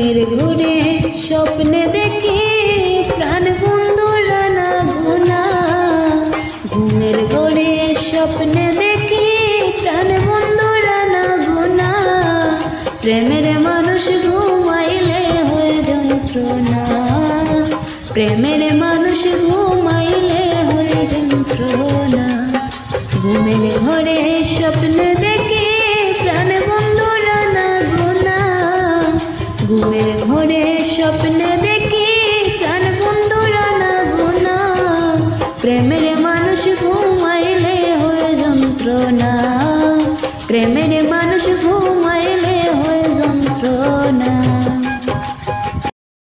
ঘুমের ঘোরে স্বপ্নে দেখি প্রাণ বন্ধুরা না গোনা। ঘুমের ঘোরে স্বপ্নে দেখি প্রাণ বন্ধুরা না গোনা। প্রেমের মানুষ ঘুমাইলে হয় যন্ত্রণা, প্রেমের মানুষ ঘুমাইলে হয় যন্ত্রণা। ঘুমের ঘরে স্বপ্নে দেখি প্রাণ বন্ধুরা না গোনা। ঘুমের ঘরে স্বপ্নে